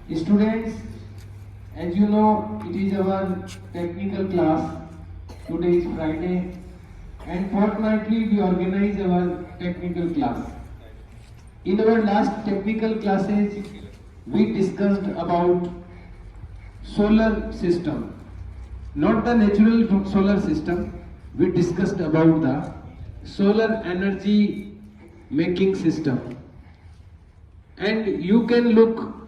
Students, as you know, it is our technical class. Today is Friday, and fortnightly we organize our technical class. In our last technical classes, we discussed about solar system, not the natural solar system. We discussed about the solar energy making system. And you can look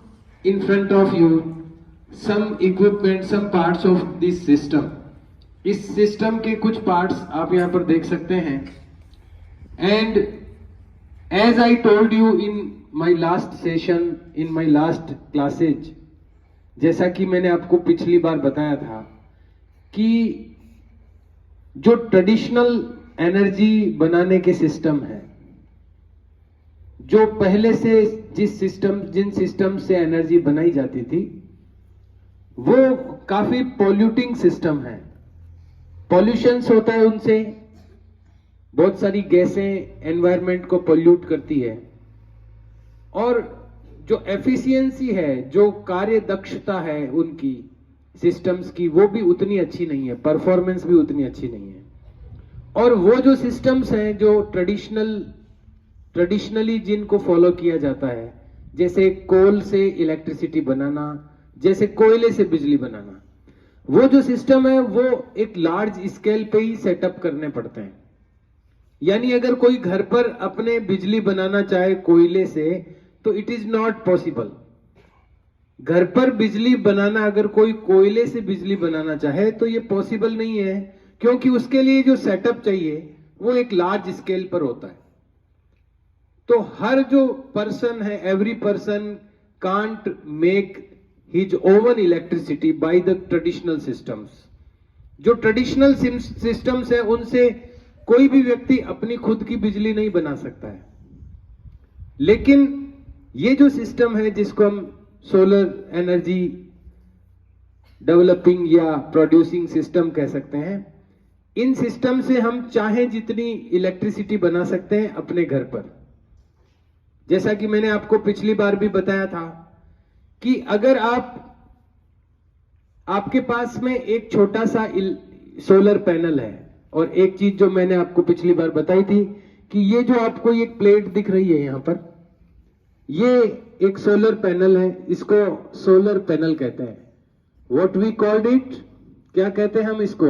in front of you some equipment, some parts of this system. इस system के कुछ parts आप यहाँ पर देख सकते हैं. And as I told you in my last session, in my last classes, जैसा कि मैंने आपको पिछली बार बताया था कि जो ट्रेडिशनल एनर्जी बनाने के सिस्टम है, जो पहले से जिन सिस्टम से एनर्जी बनाई जाती थी, वो काफी पॉल्यूटिंग सिस्टम है. पॉल्यूशंस होता है उनसे, बहुत सारी गैसें एनवायरनमेंट को पॉल्यूट करती है. और जो एफिशिएंसी है, जो कार्य दक्षता है उनकी सिस्टम्स की, वो भी उतनी अच्छी नहीं है, परफॉर्मेंस भी उतनी अच्छी नहीं है. और वो जो सिस्टम्स हैं जो ट्रेडिशनली जिनको फॉलो किया जाता है, जैसे कोल से इलेक्ट्रिसिटी बनाना, जैसे कोयले से बिजली बनाना, वो जो सिस्टम है वो एक लार्ज स्केल पे ही सेटअप करने पड़ते हैं. यानी अगर कोई घर पर अपने बिजली बनाना चाहे कोयले से, तो इट इज नॉट पॉसिबल. घर पर बिजली बनाना, अगर कोई कोयले से बिजली बनाना चाहे तो ये पॉसिबल नहीं है, क्योंकि उसके लिए जो सेटअप चाहिए वो एक लार्ज स्केल पर होता है. तो हर जो पर्सन है, every person can't make his oven electricity by the traditional systems. जो ट्रेडिशनल सिस्टम्स है उनसे कोई भी व्यक्ति अपनी खुद की बिजली नहीं बना सकता है. लेकिन ये जो सिस्टम है जिसको हम सोलर एनर्जी डेवलपिंग या प्रोड्यूसिंग सिस्टम कह सकते हैं, इन सिस्टम से हम चाहे जितनी इलेक्ट्रिसिटी बना सकते हैं अपने घर पर. जैसा कि मैंने आपको पिछली बार भी बताया था कि अगर आपके पास में एक छोटा सा सोलर पैनल है, और एक चीज जो मैंने आपको पिछली बार बताई थी कि ये जो आपको एक प्लेट दिख रही है यहां पर, ये एक सोलर पैनल है, इसको सोलर पैनल कहते हैं. व्हाट वी कॉल्ड इट, क्या कहते हैं हम इसको?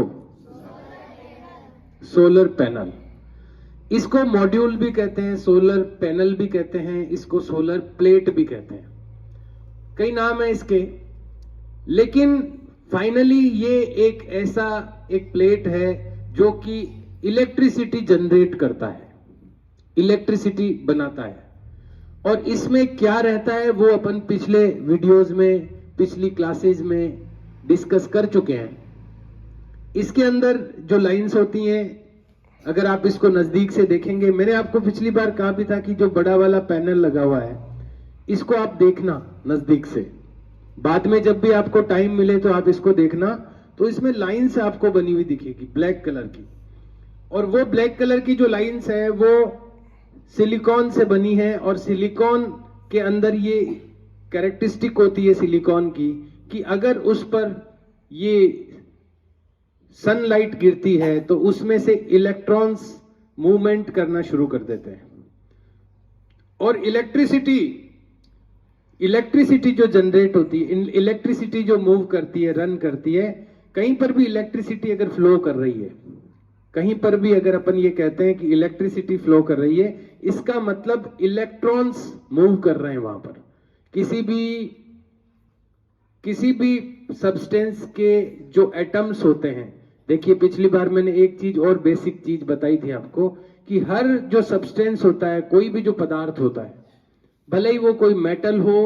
Solar panel. इसको मॉड्यूल भी कहते हैं, सोलर पैनल भी कहते हैं, इसको सोलर प्लेट भी कहते हैं, कई नाम है इसके. लेकिन फाइनली ये एक ऐसा एक प्लेट है जो कि इलेक्ट्रिसिटी जनरेट करता है, इलेक्ट्रिसिटी बनाता है. और इसमें क्या रहता है वो अपन पिछले वीडियोस में, पिछली क्लासेस में डिस्कस कर चुके हैं. इसके अंदर जो लाइंस होती हैं, अगर आप इसको नजदीक से देखेंगे, मैंने आपको पिछली बार कहा भी था कि जो बड़ा वाला पैनल लगा हुआ है इसको आप देखना नजदीक से. बाद में जब भी आपको टाइम मिले तो आप इसको देखना, तो इसमें लाइंस आपको बनी हुई दिखेगी ब्लैक कलर की. और वो ब्लैक कलर की जो लाइंस है वो सिलिकॉन से बनी है. और सिलिकॉन के अंदर ये कैरेक्टरिस्टिक होती है सिलिकॉन की कि अगर उस पर ये सनलाइट गिरती है तो उसमें से इलेक्ट्रॉन्स मूवमेंट करना शुरू कर देते हैं. और इलेक्ट्रिसिटी जो जनरेट होती है, इलेक्ट्रिसिटी जो मूव करती है, रन करती है, कहीं पर भी इलेक्ट्रिसिटी अगर फ्लो कर रही है, कहीं पर भी अगर अपन ये कहते हैं कि इलेक्ट्रिसिटी फ्लो कर रही है, इसका मतलब इलेक्ट्रॉन्स मूव कर रहे हैं वहां पर. किसी भी सब्सटेंस के जो एटम्स होते हैं, देखिए पिछली बार मैंने एक चीज और बेसिक चीज बताई थी आपको कि हर जो सब्सटेंस होता है, कोई भी जो पदार्थ होता है, भले ही वो कोई मेटल हो,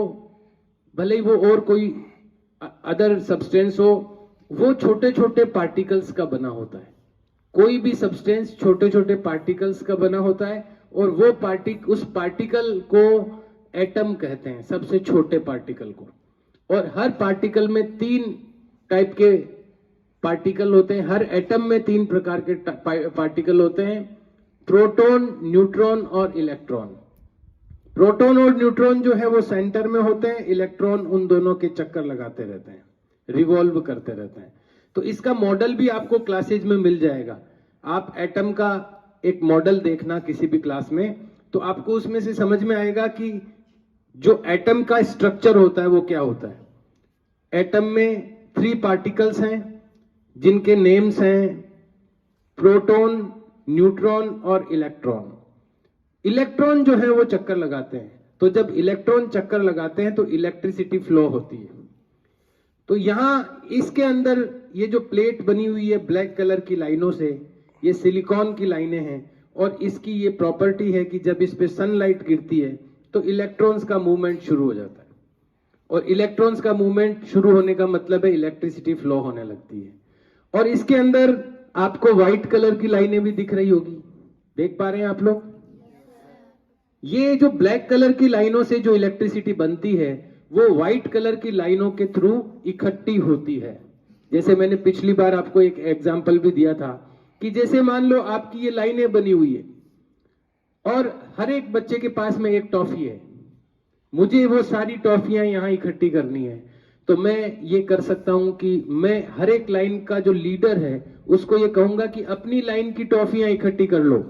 भले ही वो और कोई अदर सब्सटेंस हो, वो छोटे छोटे पार्टिकल्स का बना होता है. कोई भी सब्सटेंस छोटे छोटे पार्टिकल्स का बना होता है. और वो उस पार्टिकल को एटम कहते हैं, सबसे छोटे पार्टिकल को. और हर पार्टिकल में 3 टाइप के पार्टिकल होते हैं. हर एटम में 3 प्रकार के पार्टिकल होते हैं, प्रोटॉन, न्यूट्रॉन और इलेक्ट्रॉन. प्रोटॉन और न्यूट्रॉन जो है वो सेंटर में होते हैं, इलेक्ट्रॉन उन दोनों के चक्कर लगाते रहते हैं, रिवॉल्व करते रहते हैं। तो इसका मॉडल भी आपको क्लासेज में मिल जाएगा। आप एटम का एक मॉडल देखना किसी भी क्लास में, तो आपको उसमें से समझ में आएगा कि जो एटम का स्ट्रक्चर होता है वो क्या होता है। एटम में 3 पार्टिकल्स हैं जिनके नेम्स हैं प्रोटॉन, न्यूट्रॉन और इलेक्ट्रॉन। इलेक्ट्रॉन जो है वो चक्कर लगाते हैं, तो जब इलेक्ट्रॉन चक्कर लगाते हैं तो इलेक्ट्रिसिटी फ्लो होती है। तो यहां इसके अंदर ये जो प्लेट बनी हुई है ब्लैक कलर की लाइनों से, ये सिलिकॉन की लाइनें हैं, और इसकी ये प्रॉपर्टी है कि जब इस पे सनलाइट गिरती है तो इलेक्ट्रॉन्स का मूवमेंट शुरू हो जाता है, और इलेक्ट्रॉन्स का मूवमेंट शुरू होने का मतलब है इलेक्ट्रिसिटी फ्लो होने लगती है। और इसके अंदर आपको व्हाइट कलर की लाइनें भी दिख रही होगी, देख पा रहे हैं आप लोग। ये जो ब्लैक कलर की लाइनों से जो इलेक्ट्रिसिटी बनती है वो व्हाइट कलर की लाइनों के थ्रू इकट्ठी होती है। जैसे मैंने पिछली बार आपको एक एग्जांपल भी दिया था कि जैसे मान लो आपकी ये लाइनें बनी हुई है और हर एक बच्चे के पास में एक टॉफी है, मुझे वो सारी टॉफियां यहां इकट्ठी करनी है, तो मैं ये कर सकता हूं कि मैं हर एक लाइन का जो लीडर है उसको ये कहूंगा कि अपनी लाइन की टॉफियां इकट्ठी कर लो।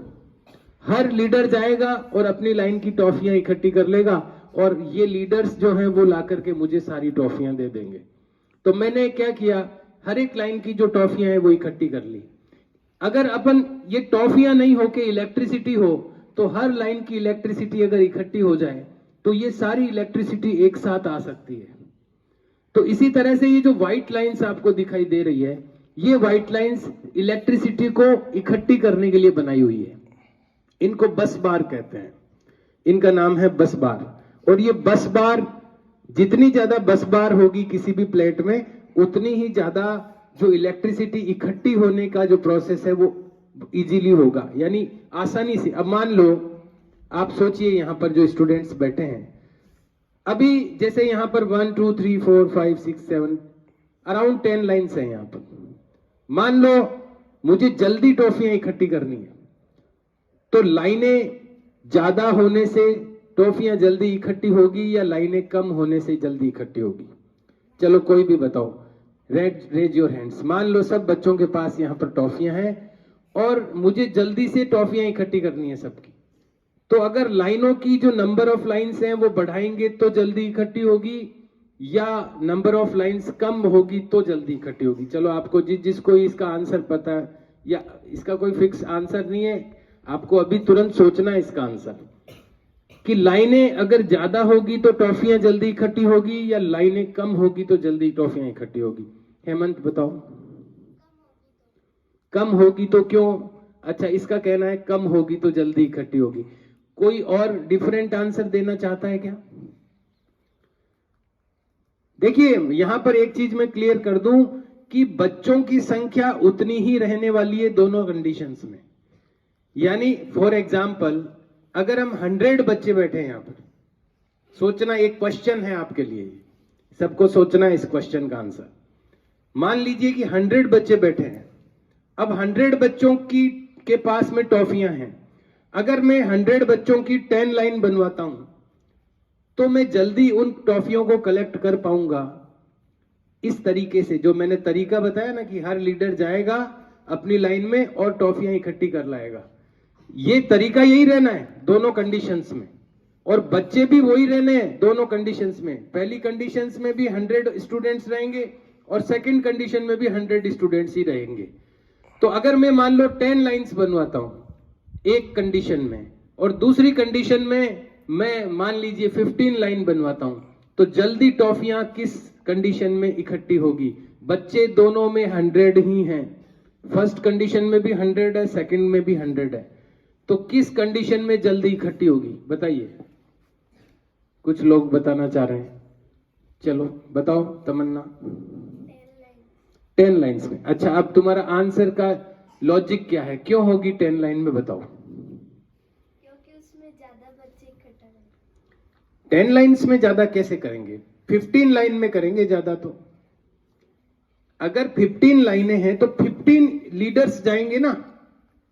हर लीडर जाएगा और अपनी लाइन की टॉफियां इकट्ठी कर लेगा, और ये लीडर्स जो हैं वो ला करके मुझे सारी टॉफियां दे देंगे। तो मैंने क्या किया, हर एक लाइन की जो टॉफियां हैं वो इकट्ठी कर ली। अगर अपन ये टॉफियां नहीं होके इलेक्ट्रिसिटी हो, तो हर लाइन की इलेक्ट्रिसिटी अगर इकट्ठी हो जाए तो ये सारी इलेक्ट्रिसिटी एक साथ आ सकती है। तो इसी तरह से ये जो व्हाइट लाइंस आपको दिखाई दे रही है, ये व्हाइट लाइंस इलेक्ट्रिसिटी को इकट्ठी करने के लिए बनाई हुई है। इनको बस बार कहते हैं, इनका नाम है बस बार। और ये बस बार, जितनी ज्यादा बस बार होगी किसी भी प्लेट में, उतनी ही ज्यादा जो इलेक्ट्रिसिटी इकट्ठी होने का जो प्रोसेस है वो इजीली होगा, यानी आसानी से। अब मान लो आप सोचिए यहां पर जो स्टूडेंट्स बैठे हैं, अभी जैसे यहां पर 1 2 3 4 5 6 7 अराउंड 10 लाइन्स हैं यहां पर। मान लो मुझे जल्दी टॉफियां इकट्ठी करनी है, तो लाइनें ज्यादा होने से टॉफियां जल्दी इकट्ठी होगी या लाइनें कम होने से जल्दी इकट्ठी होगी? चलो कोई भी बताओ, रेज योर हैंड्स। मान लो सब बच्चों के पास यहां पर टॉफियां हैं और मुझे जल्दी से टॉफियां इकट्ठी करनी है सबकी, तो अगर लाइनों की जो नंबर ऑफ लाइंस हैं वो बढ़ाएंगे तो जल्दी इकट्ठी होगी, या नंबर ऑफ लाइंस कम होगी तो जल्दी इकट्ठी होगी? चलो आपको जिसको इसका आंसर पता है, या इसका कोई फिक्स आंसर नहीं है, आपको अभी तुरंत सोचना है इसका आंसर कि लाइनें अगर ज्यादा होगी तो टॉफियां जल्दी इकट्ठी होगी, या लाइनें कम होगी तो जल्दी टॉफियां इकट्ठी होगी? हेमंत बताओ। कम होगी तो क्यों? अच्छा, इसका कहना है कम होगी तो जल्दी इकट्ठी होगी। कोई और डिफरेंट आंसर देना चाहता है क्या? देखिए यहां पर एक चीज मैं क्लियर कर दूं कि बच्चों की संख्या उतनी ही रहने वाली है दोनों कंडीशंस में। यानी फॉर एग्जाम्पल अगर हम 100 बच्चे बैठे हैं यहां पर, सोचना, एक क्वेश्चन है आपके लिए, सबको सोचना है इस क्वेश्चन का आंसर। मान लीजिए कि 100 बच्चे बैठे हैं, अब 100 बच्चों की के पास में टॉफियां हैं। अगर मैं 100 बच्चों की 10 लाइन बनवाता हूं तो मैं जल्दी उन टॉफियों को कलेक्ट कर पाऊंगा इस तरीके से, जो मैंने तरीका बताया ना कि हर लीडर जाएगा अपनी लाइन में और टॉफियां इकट्ठी कर लाएगा। ये तरीका यही रहना है दोनों कंडीशंस में, और बच्चे भी वही रहने हैं दोनों कंडीशंस में। पहली कंडीशंस में भी 100 स्टूडेंट्स रहेंगे और सेकंड कंडीशन में भी 100 स्टूडेंट्स ही रहेंगे। तो अगर मैं मान लो 10 लाइंस बनवाता हूं एक कंडीशन में, और दूसरी कंडीशन में मैं मान लीजिए 15 लाइन बनवाता हूं, तो जल्दी टॉफियां किस कंडीशन में इकट्ठी होगी? बच्चे दोनों में 100 ही हैं, फर्स्ट कंडीशन में भी 100 है, सेकंड में भी 100 है, तो किस कंडीशन में जल्दी इकट्ठी होगी? बताइए। कुछ लोग बताना चाह रहे हैं, चलो बताओ। तमन्ना 10 लाइन्स में। अच्छा, अब तुम्हारा आंसर का लॉजिक क्या है, क्यों होगी 10 लाइन में? बताओ। क्योंकि उसमें ज्यादा बच्चे इकट्ठा करेंगे। 10 लाइन्स में ज्यादा कैसे करेंगे? 15 लाइन में करेंगे ज्यादा। तो अगर 15 लाइनें हैं तो 15 लीडर्स जाएंगे ना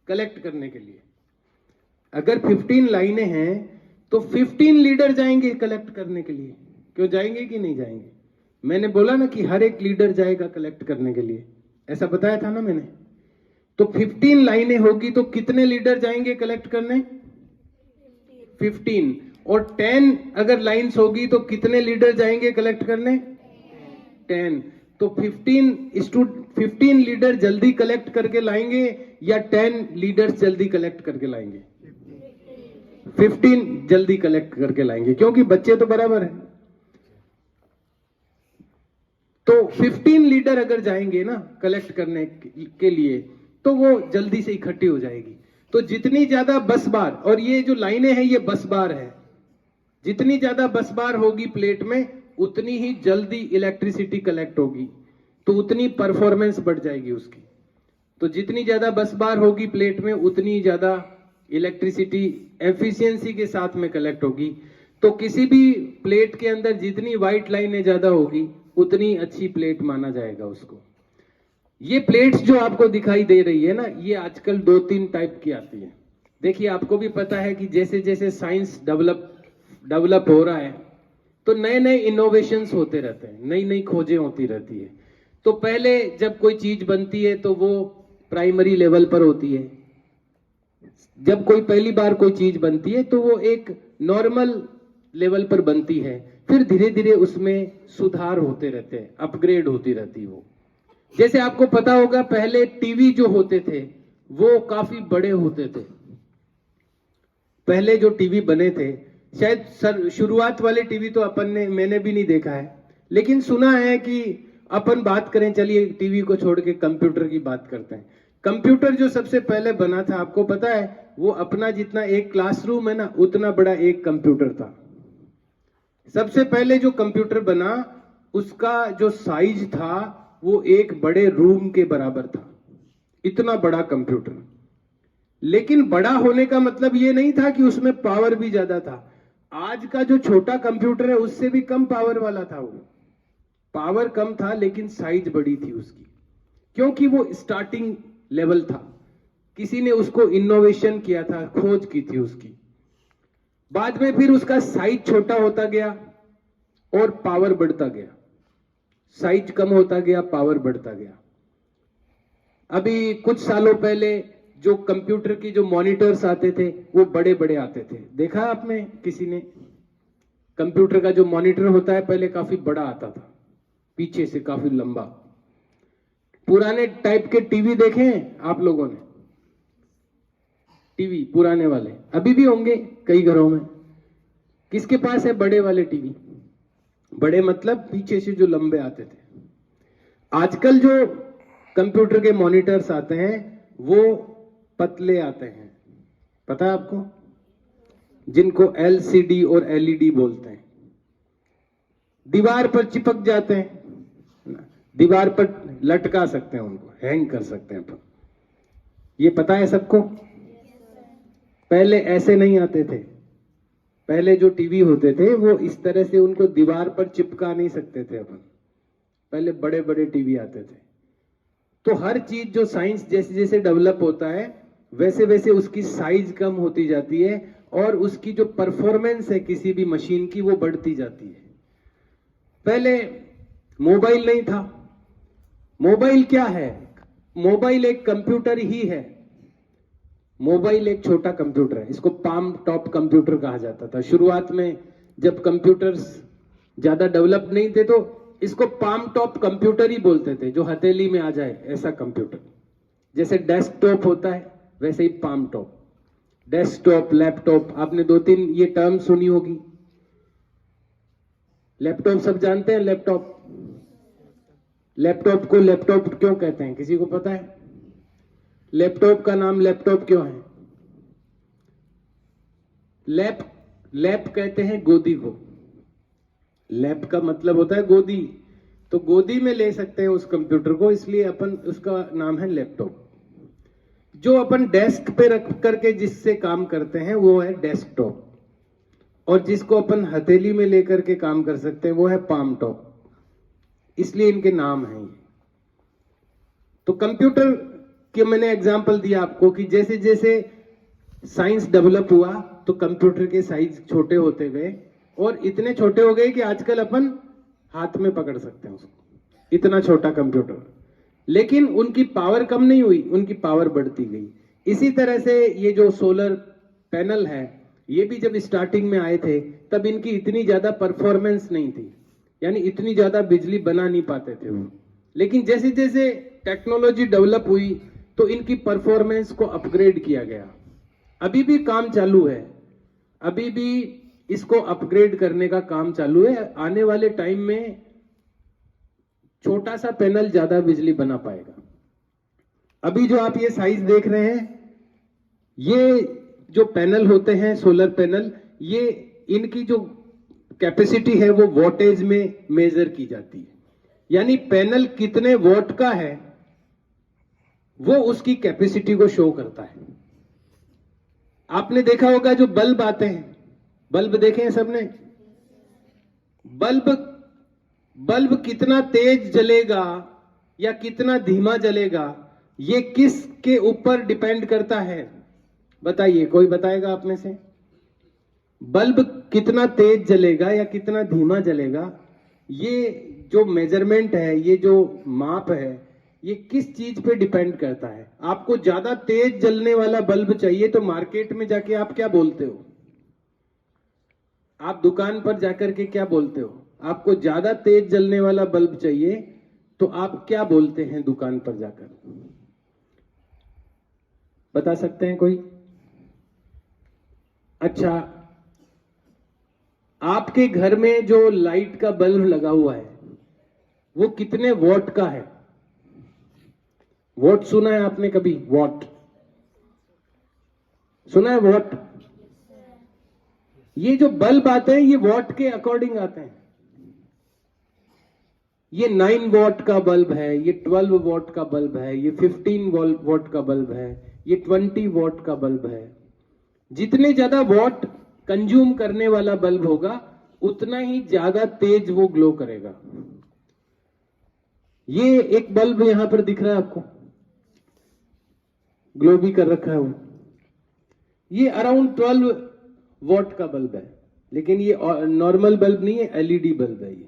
कलेक्ट करने के लिए। अगर 15 लाइनें हैं तो 15 लीडर जाएंगे कलेक्ट करने के लिए। क्यों जाएंगे कि नहीं जाएंगे? मैंने बोला ना कि हर एक लीडर जाएगा कलेक्ट करने के लिए, ऐसा बताया था ना मैंने। तो 15 लाइनें होगी तो कितने लीडर जाएंगे कलेक्ट करने? 15। और 10 अगर लाइंस होगी तो कितने लीडर जाएंगे कलेक्ट करने? 10। तो 15 लीडर जल्दी कलेक्ट करके लाएंगे या 10 लीडर्स जल्दी कलेक्ट करके लाएंगे? 15 जल्दी कलेक्ट करके लाएंगे, क्योंकि बच्चे तो बराबर है। तो 15 लीडर अगर जाएंगे ना कलेक्ट करने के लिए तो वो जल्दी से इकट्ठी हो जाएगी। तो जितनी ज्यादा बस बार, और ये जो लाइनें हैं ये बस बार है, जितनी ज्यादा बस बार होगी प्लेट में उतनी ही जल्दी इलेक्ट्रिसिटी कलेक्ट होगी, तो उतनी परफॉर्मेंस बढ़ जाएगी उसकी। तो जितनी ज्यादा बस बार होगी प्लेट में उतनी ज्यादा इलेक्ट्रिसिटी एफिशिएंसी के साथ में कलेक्ट होगी। तो किसी भी प्लेट के अंदर जितनी व्हाइट लाइनें ज्यादा होगी उतनी अच्छी प्लेट माना जाएगा उसको। ये प्लेट्स जो आपको दिखाई दे रही है ना, ये आजकल 2-3 टाइप की आती है। देखिए आपको भी पता है कि जैसे जैसे साइंस डेवलप हो रहा है तो नए नए इनोवेशंस होते रहते हैं, नई नई खोजें होती रहती है। तो पहले जब कोई चीज बनती है तो वो प्राइमरी लेवल पर होती है। जब कोई पहली बार कोई चीज बनती है तो वो एक नॉर्मल लेवल पर बनती है, फिर धीरे धीरे उसमें सुधार होते रहते हैं, अपग्रेड होती रहती है वो। जैसे आपको पता होगा पहले टीवी जो होते थे वो काफी बड़े होते थे। पहले जो टीवी बने थे, शायद शुरुआत वाले टीवी तो मैंने भी नहीं देखा है, लेकिन सुना है कि अपन बात करें, चलिए टीवी को छोड़ के कंप्यूटर की बात करते हैं। कंप्यूटर जो सबसे पहले बना था आपको पता है, वो अपना जितना एक क्लासरूम है ना उतना बड़ा एक कंप्यूटर था। सबसे पहले जो कंप्यूटर बना उसका जो साइज था वो एक बड़े रूम के बराबर था, इतना बड़ा कंप्यूटर। लेकिन बड़ा होने का मतलब ये नहीं था कि उसमें पावर भी ज्यादा था। आज का जो छोटा कंप्यूटर है उससे भी कम पावर वाला था वो। पावर कम था लेकिन साइज बड़ी थी उसकी, क्योंकि वो स्टार्टिंग लेवल था। किसी ने उसको इनोवेशन किया था, खोज की थी उसकी। बाद में फिर उसका साइज छोटा होता गया और पावर बढ़ता गया, साइज कम होता गया, पावर बढ़ता गया। अभी कुछ सालों पहले जो कंप्यूटर की जो मॉनिटर्स आते थे वो बड़े बड़े आते थे, देखा आपने किसी ने? कंप्यूटर का जो मॉनिटर होता है पहले काफी बड़ा आता था, पीछे से काफी लंबा। पुराने टाइप के टीवी देखे हैं आप लोगों ने? टीवी पुराने वाले अभी भी होंगे कई घरों में। किसके पास है बड़े वाले टीवी? बड़े मतलब पीछे से जो लंबे आते थे। आजकल जो कंप्यूटर के मॉनिटर्स आते हैं वो पतले आते हैं, पता है आपको? जिनको LCD और LED बोलते हैं। दीवार पर चिपक जाते हैं, दीवार पर लटका सकते हैं, उनको हैंग कर सकते हैं अपन। ये पता है सबको? पहले ऐसे नहीं आते थे। पहले जो टीवी होते थे वो इस तरह से उनको दीवार पर चिपका नहीं सकते थे अपन। पहले बड़े बड़े टीवी आते थे। तो हर चीज जो साइंस जैसे जैसे डेवलप होता है वैसे वैसे उसकी साइज कम होती जाती है और उसकी जो परफॉर्मेंस है किसी भी मशीन की वो बढ़ती जाती है। पहले मोबाइल नहीं था। मोबाइल क्या है? मोबाइल एक कंप्यूटर ही है। मोबाइल एक छोटा कंप्यूटर है, इसको पाम टॉप कंप्यूटर कहा जाता था। शुरुआत में जब कंप्यूटर्स ज्यादा डेवलप नहीं थे तो इसको पाम टॉप कंप्यूटर ही बोलते थे, जो हथेली में आ जाए ऐसा कंप्यूटर। जैसे डेस्कटॉप होता है वैसे ही पाम टॉप। डेस्कटॉप, लैपटॉप, आपने 2-3 ये टर्म सुनी होगी। लैपटॉप सब जानते हैं? लैपटॉप को लैपटॉप क्यों कहते हैं, किसी को पता है? लैपटॉप का नाम लैपटॉप क्यों है? लैप कहते हैं गोदी को। लैप का मतलब होता है गोदी, तो गोदी में ले सकते हैं उस कंप्यूटर को, इसलिए अपन उसका नाम है लैपटॉप। जो अपन डेस्क पे रख करके जिससे काम करते हैं वो है डेस्कटॉप, और जिसको अपन हथेली में लेकर के काम कर सकते हैं वो है पाम टॉप, इसलिए इनके नाम हैं। तो कंप्यूटर के मैंने एग्जांपल दिया आपको कि जैसे जैसे साइंस डेवलप हुआ तो कंप्यूटर के साइज छोटे होते गए और इतने छोटे हो गए कि आजकल अपन हाथ में पकड़ सकते हैं उसको, इतना छोटा कंप्यूटर। लेकिन उनकी पावर कम नहीं हुई, उनकी पावर बढ़ती गई। इसी तरह से ये जो सोलर पैनल है, ये भी जब स्टार्टिंग में आए थे तब इनकी इतनी ज्यादा परफॉर्मेंस नहीं थी, यानी इतनी ज्यादा बिजली बना नहीं पाते थे वो। लेकिन जैसे जैसे टेक्नोलॉजी डेवलप हुई तो इनकी परफॉर्मेंस को अपग्रेड किया गया। अभी भी काम चालू है, अभी भी इसको अपग्रेड करने का काम चालू है। आने वाले टाइम में छोटा सा पैनल ज्यादा बिजली बना पाएगा। अभी जो आप ये साइज देख रहे हैं, ये जो पैनल होते हैं सोलर पैनल, ये इनकी जो कैपेसिटी है वो वोल्टेज में मेजर की जाती है, यानी पैनल कितने वोल्ट का है वो उसकी कैपेसिटी को शो करता है। आपने देखा होगा जो बल्ब आते हैं, बल्ब देखे हैं सबने? बल्ब कितना तेज जलेगा या कितना धीमा जलेगा, ये किसके ऊपर डिपेंड करता है? बताइए, कोई बताएगा आप में से? बल्ब कितना तेज जलेगा या कितना धीमा जलेगा, ये जो मेजरमेंट है, ये जो माप है, ये किस चीज पे डिपेंड करता है? आपको ज्यादा तेज जलने वाला बल्ब चाहिए तो मार्केट में जाके आप क्या बोलते हो? आप दुकान पर जाकर के क्या बोलते हो? आपको ज्यादा तेज जलने वाला बल्ब चाहिए तो आप क्या बोलते हैं दुकान पर जाकर? बता सकते हैं कोई? अच्छा, आपके घर में जो लाइट का बल्ब लगा हुआ है वो कितने वॉट का है? वॉट सुना है आपने कभी? वॉट सुना है? वॉट, ये जो बल्ब आते हैं ये वॉट के अकॉर्डिंग आते हैं। ये 9 वॉट का बल्ब है, ये 12 वॉट का बल्ब है, ये 15 वॉट का बल्ब है, ये 20 वॉट का बल्ब है। जितने ज्यादा वॉट कंज्यूम करने वाला बल्ब होगा उतना ही ज्यादा तेज वो ग्लो करेगा। ये एक बल्ब यहां पर दिख रहा है आपको, ग्लो भी कर रखा है वो। ये अराउंड 12 वॉट का बल्ब है, लेकिन ये नॉर्मल बल्ब नहीं है, एलईडी बल्ब है। ये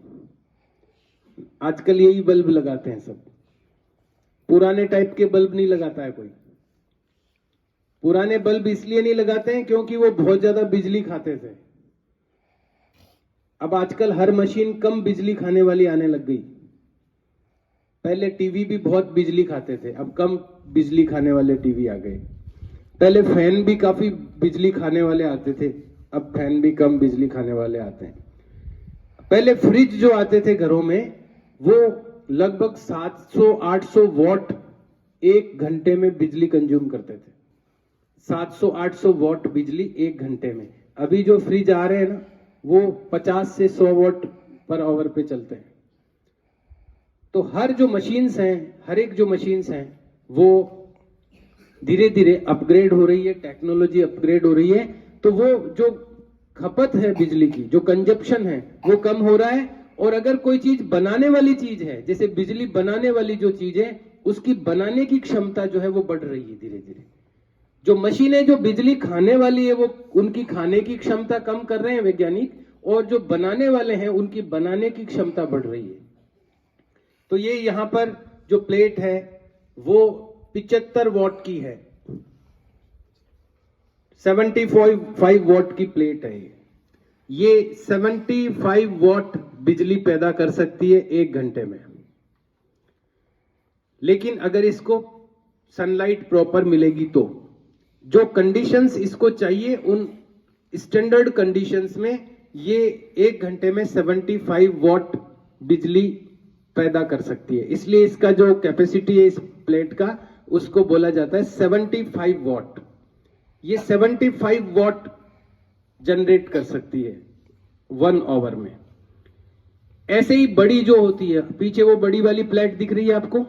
आजकल यही बल्ब लगाते हैं सब, पुराने टाइप के बल्ब नहीं लगाता है कोई। पुराने बल्ब इसलिए नहीं लगाते हैं क्योंकि वो बहुत ज्यादा बिजली खाते थे। अब आजकल हर मशीन कम बिजली खाने वाली आने लग गई। पहले टीवी भी बहुत बिजली खाते थे, अब कम बिजली खाने वाले टीवी आ गए। पहले फैन भी काफी बिजली खाने वाले आते थे, अब फैन भी कम बिजली खाने वाले आते हैं। पहले फ्रिज जो आते थे घरों में वो लगभग 700-800 वॉट एक घंटे में बिजली कंज्यूम करते थे। 700-800 वॉट बिजली एक घंटे में। अभी जो फ्रिज आ रहे हैं ना वो 50 से 100 वॉट पर आवर पे चलते हैं। तो हर जो मशीन्स हैं, हर एक जो मशीन्स हैं वो धीरे धीरे अपग्रेड हो रही है, टेक्नोलॉजी अपग्रेड हो रही है, तो वो जो खपत है बिजली की, जो कंजप्शन है वो कम हो रहा है। और अगर कोई चीज बनाने वाली चीज है, जैसे बिजली बनाने वाली जो चीज है, उसकी बनाने की क्षमता जो है वो बढ़ रही है धीरे धीरे। जो मशीनें जो बिजली खाने वाली है वो उनकी खाने की क्षमता कम कर रहे हैं वैज्ञानिक, और जो बनाने वाले हैं उनकी बनाने की क्षमता बढ़ रही है। तो ये यहां पर जो प्लेट है वो 75 वॉट की है, 75 वॉट की प्लेट है। ये 75 वॉट बिजली पैदा कर सकती है एक घंटे में। लेकिन अगर इसको सनलाइट प्रॉपर मिलेगी तो जो कंडीशंस इसको चाहिए उन स्टैंडर्ड कंडीशंस में ये एक घंटे में 75 वॉट बिजली पैदा कर सकती है। इसलिए इसका जो कैपेसिटी है इस प्लेट का उसको बोला जाता है 75 वॉट। ये 75 वॉट जनरेट कर सकती है 1 आवर में। ऐसे ही बड़ी जो होती है, पीछे वो बड़ी वाली प्लेट दिख रही है आपको,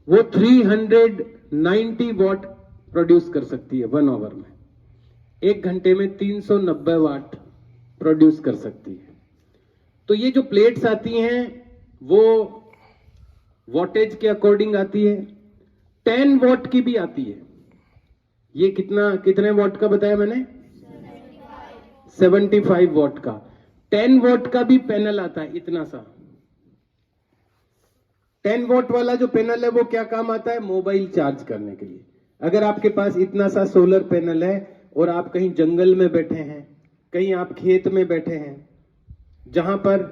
वो 390 वॉट प्रोड्यूस कर सकती है 1 आवर में। एक घंटे में 390 वाट प्रोड्यूस कर सकती है। तो ये जो प्लेट्स आती हैं वो वॉटेज के अकॉर्डिंग आती है। 10 वॉट की भी आती है। ये कितने वॉट का बताया मैंने? 75 वॉट का। 10 वॉट का भी पैनल आता है, इतना सा। 10 वॉट वाला जो पैनल है वो क्या काम आता है? मोबाइल चार्ज करने के लिए। अगर आपके पास इतना सा सोलर पैनल है और आप कहीं जंगल में बैठे हैं, कहीं आप खेत में बैठे हैं, जहां पर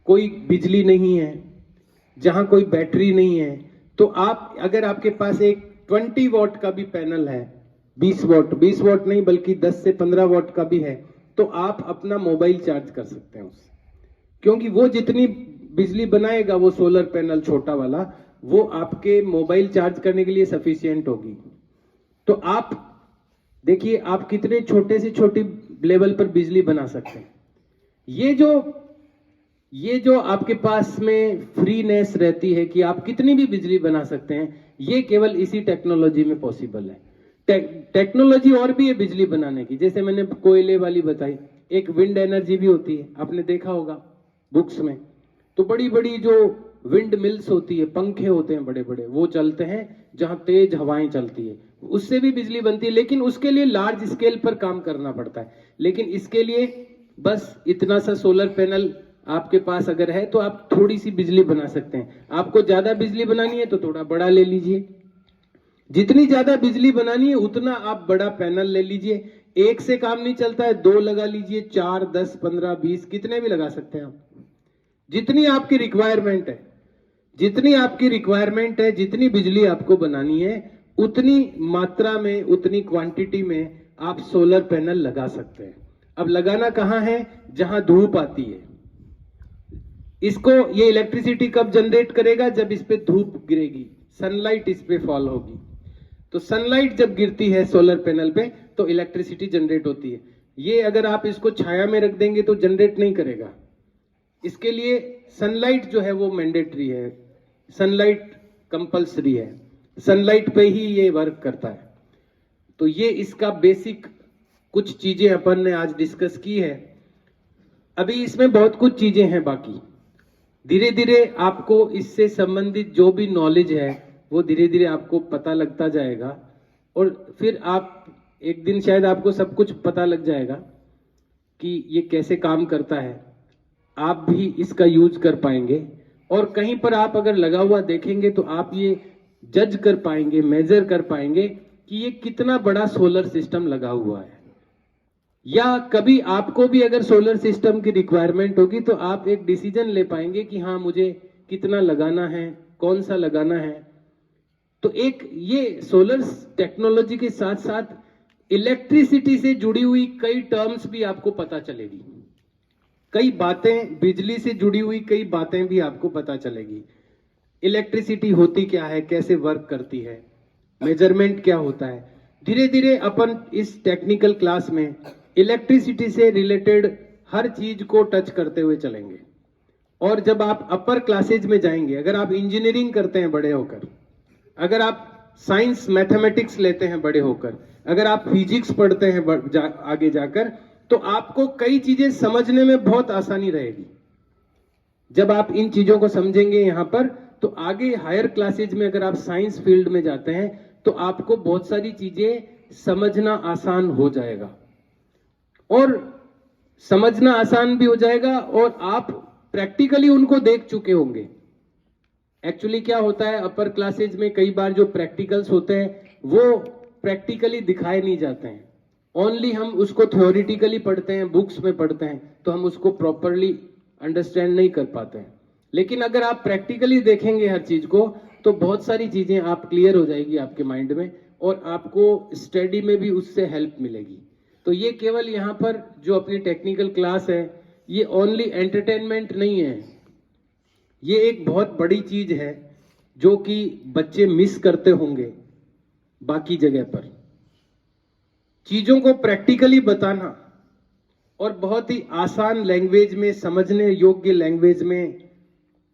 कोई बिजली नहीं है, जहां कोई बैटरी नहीं है, तो आप अगर आपके पास एक 20 वॉट का भी पैनल है, 20 वॉट नहीं बल्कि 10 से 15 वॉट का भी है, तो आप अपना मोबाइल चार्ज कर सकते हैं उससे। क्योंकि वो जितनी बिजली बनाएगा वो सोलर पैनल छोटा वाला, वो आपके मोबाइल चार्ज करने के लिए सफिशिएंट होगी। तो आप देखिए आप कितने छोटे से छोटी लेवल पर बिजली बना सकते हैं। ये जो आपके पास में फ्रीनेस रहती है कि आप कितनी भी बिजली बना सकते हैं, ये केवल इसी टेक्नोलॉजी में पॉसिबल है। टेक्नोलॉजी और भी है बिजली बनाने की, जैसे मैंने कोयले वाली बताई, एक विंड एनर्जी भी होती है, आपने देखा होगा बुक्स में। तो बड़ी बड़ी जो विंड मिल्स होती है, पंखे होते हैं बड़े बड़े, वो चलते हैं जहां तेज हवाएं चलती है, उससे भी बिजली बनती है। लेकिन उसके लिए लार्ज स्केल पर काम करना पड़ता है। लेकिन इसके लिए बस इतना सा सोलर पैनल आपके पास अगर है तो आप थोड़ी सी बिजली बना सकते हैं। आपको ज्यादा बिजली बनानी है तो थोड़ा बड़ा ले लीजिए, जितनी ज्यादा बिजली बनानी है उतना आप बड़ा पैनल ले लीजिए। एक से काम नहीं चलता है, 2 लगा लीजिए, 4, 10, 15, 20 कितने भी लगा सकते हैं आप। जितनी आपकी रिक्वायरमेंट है, जितनी बिजली आपको बनानी है, उतनी मात्रा में, उतनी क्वांटिटी में आप सोलर पैनल लगा सकते हैं। अब लगाना कहां है? जहां धूप आती है। इसको ये इलेक्ट्रिसिटी कब जनरेट करेगा? जब इस पे धूप गिरेगी, सनलाइट इस पे फॉल होगी। तो सनलाइट जब गिरती है सोलर पैनल पे तो इलेक्ट्रिसिटी जनरेट होती है। ये अगर आप इसको छाया में रख देंगे तो जनरेट नहीं करेगा। इसके लिए सनलाइट जो है वो मैंडेटरी है, सनलाइट कंपल्सरी है, सनलाइट पे ही ये वर्क करता है। तो ये इसका बेसिक कुछ चीजें अपन ने आज डिस्कस की है। अभी इसमें बहुत कुछ चीजें हैं बाकी। धीरे धीरे आपको इससे संबंधित जो भी नॉलेज है वो धीरे धीरे आपको पता लगता जाएगा, और फिर आप एक दिन शायद आपको सब कुछ पता लग जाएगा कि ये कैसे काम करता है। आप भी इसका यूज कर पाएंगे, और कहीं पर आप अगर लगा हुआ देखेंगे तो आप ये जज कर पाएंगे, मेजर कर पाएंगे कि ये कितना बड़ा सोलर सिस्टम लगा हुआ है। या कभी आपको भी अगर सोलर सिस्टम की रिक्वायरमेंट होगी तो आप एक डिसीजन ले पाएंगे कि हाँ मुझे कितना लगाना है, कौन सा लगाना है। तो एक ये सोलर टेक्नोलॉजी के साथ साथ इलेक्ट्रिसिटी से जुड़ी हुई कई टर्म्स भी आपको पता चलेगी, कई बातें, बिजली से जुड़ी हुई कई बातें भी आपको पता चलेगी। इलेक्ट्रिसिटी होती क्या है, कैसे वर्क करती है, मेजरमेंट क्या होता है। धीरे धीरे अपन इस टेक्निकल क्लास में इलेक्ट्रिसिटी से रिलेटेड हर चीज को टच करते हुए चलेंगे। और जब आप अपर क्लासेज में जाएंगे, अगर आप इंजीनियरिंग करते हैं बड़े होकर, अगर आप साइंस मैथमेटिक्स लेते हैं बड़े होकर, अगर आप फिजिक्स पढ़ते हैं आगे जाकर, तो आपको कई चीजें समझने में बहुत आसानी रहेगी। जब आप इन चीजों को समझेंगे यहां पर, तो आगे हायर क्लासेज में अगर आप साइंस फील्ड में जाते हैं तो आपको बहुत सारी चीजें समझना आसान हो जाएगा, और समझना आसान भी हो जाएगा और आप प्रैक्टिकली उनको देख चुके होंगे। एक्चुअली क्या होता है, अपर क्लासेज में कई बार जो प्रैक्टिकल्स होते हैं वो प्रैक्टिकली दिखाए नहीं जाते हैं, ओनली हम उसको थ्योरेटिकली पढ़ते हैं, बुक्स में पढ़ते हैं, तो हम उसको प्रॉपरली अंडरस्टैंड नहीं कर पाते हैं। लेकिन अगर आप प्रैक्टिकली देखेंगे हर चीज को तो बहुत सारी चीजें आप क्लियर हो जाएगी आपके माइंड में, और आपको स्टडी में भी उससे हेल्प मिलेगी। तो ये केवल यहाँ पर जो अपनी टेक्निकल क्लास है, ये ओनली एंटरटेनमेंट नहीं है, ये एक बहुत बड़ी चीज है जो कि बच्चे मिस करते होंगे बाकी जगह पर। चीजों को प्रैक्टिकली बताना और बहुत ही आसान लैंग्वेज में, समझने योग्य लैंग्वेज में,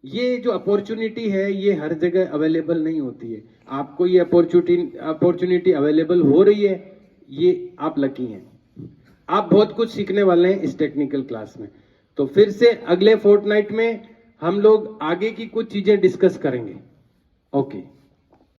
ये जो अपॉर्चुनिटी है ये हर जगह अवेलेबल नहीं होती है। आपको ये अपॉर्चुनिटी अवेलेबल हो रही है, ये आप लकी हैं। आप बहुत कुछ सीखने वाले हैं इस टेक्निकल क्लास में। तो फिर से अगले फोर्टनाइट में हम लोग आगे की कुछ चीजें डिस्कस करेंगे। ओके।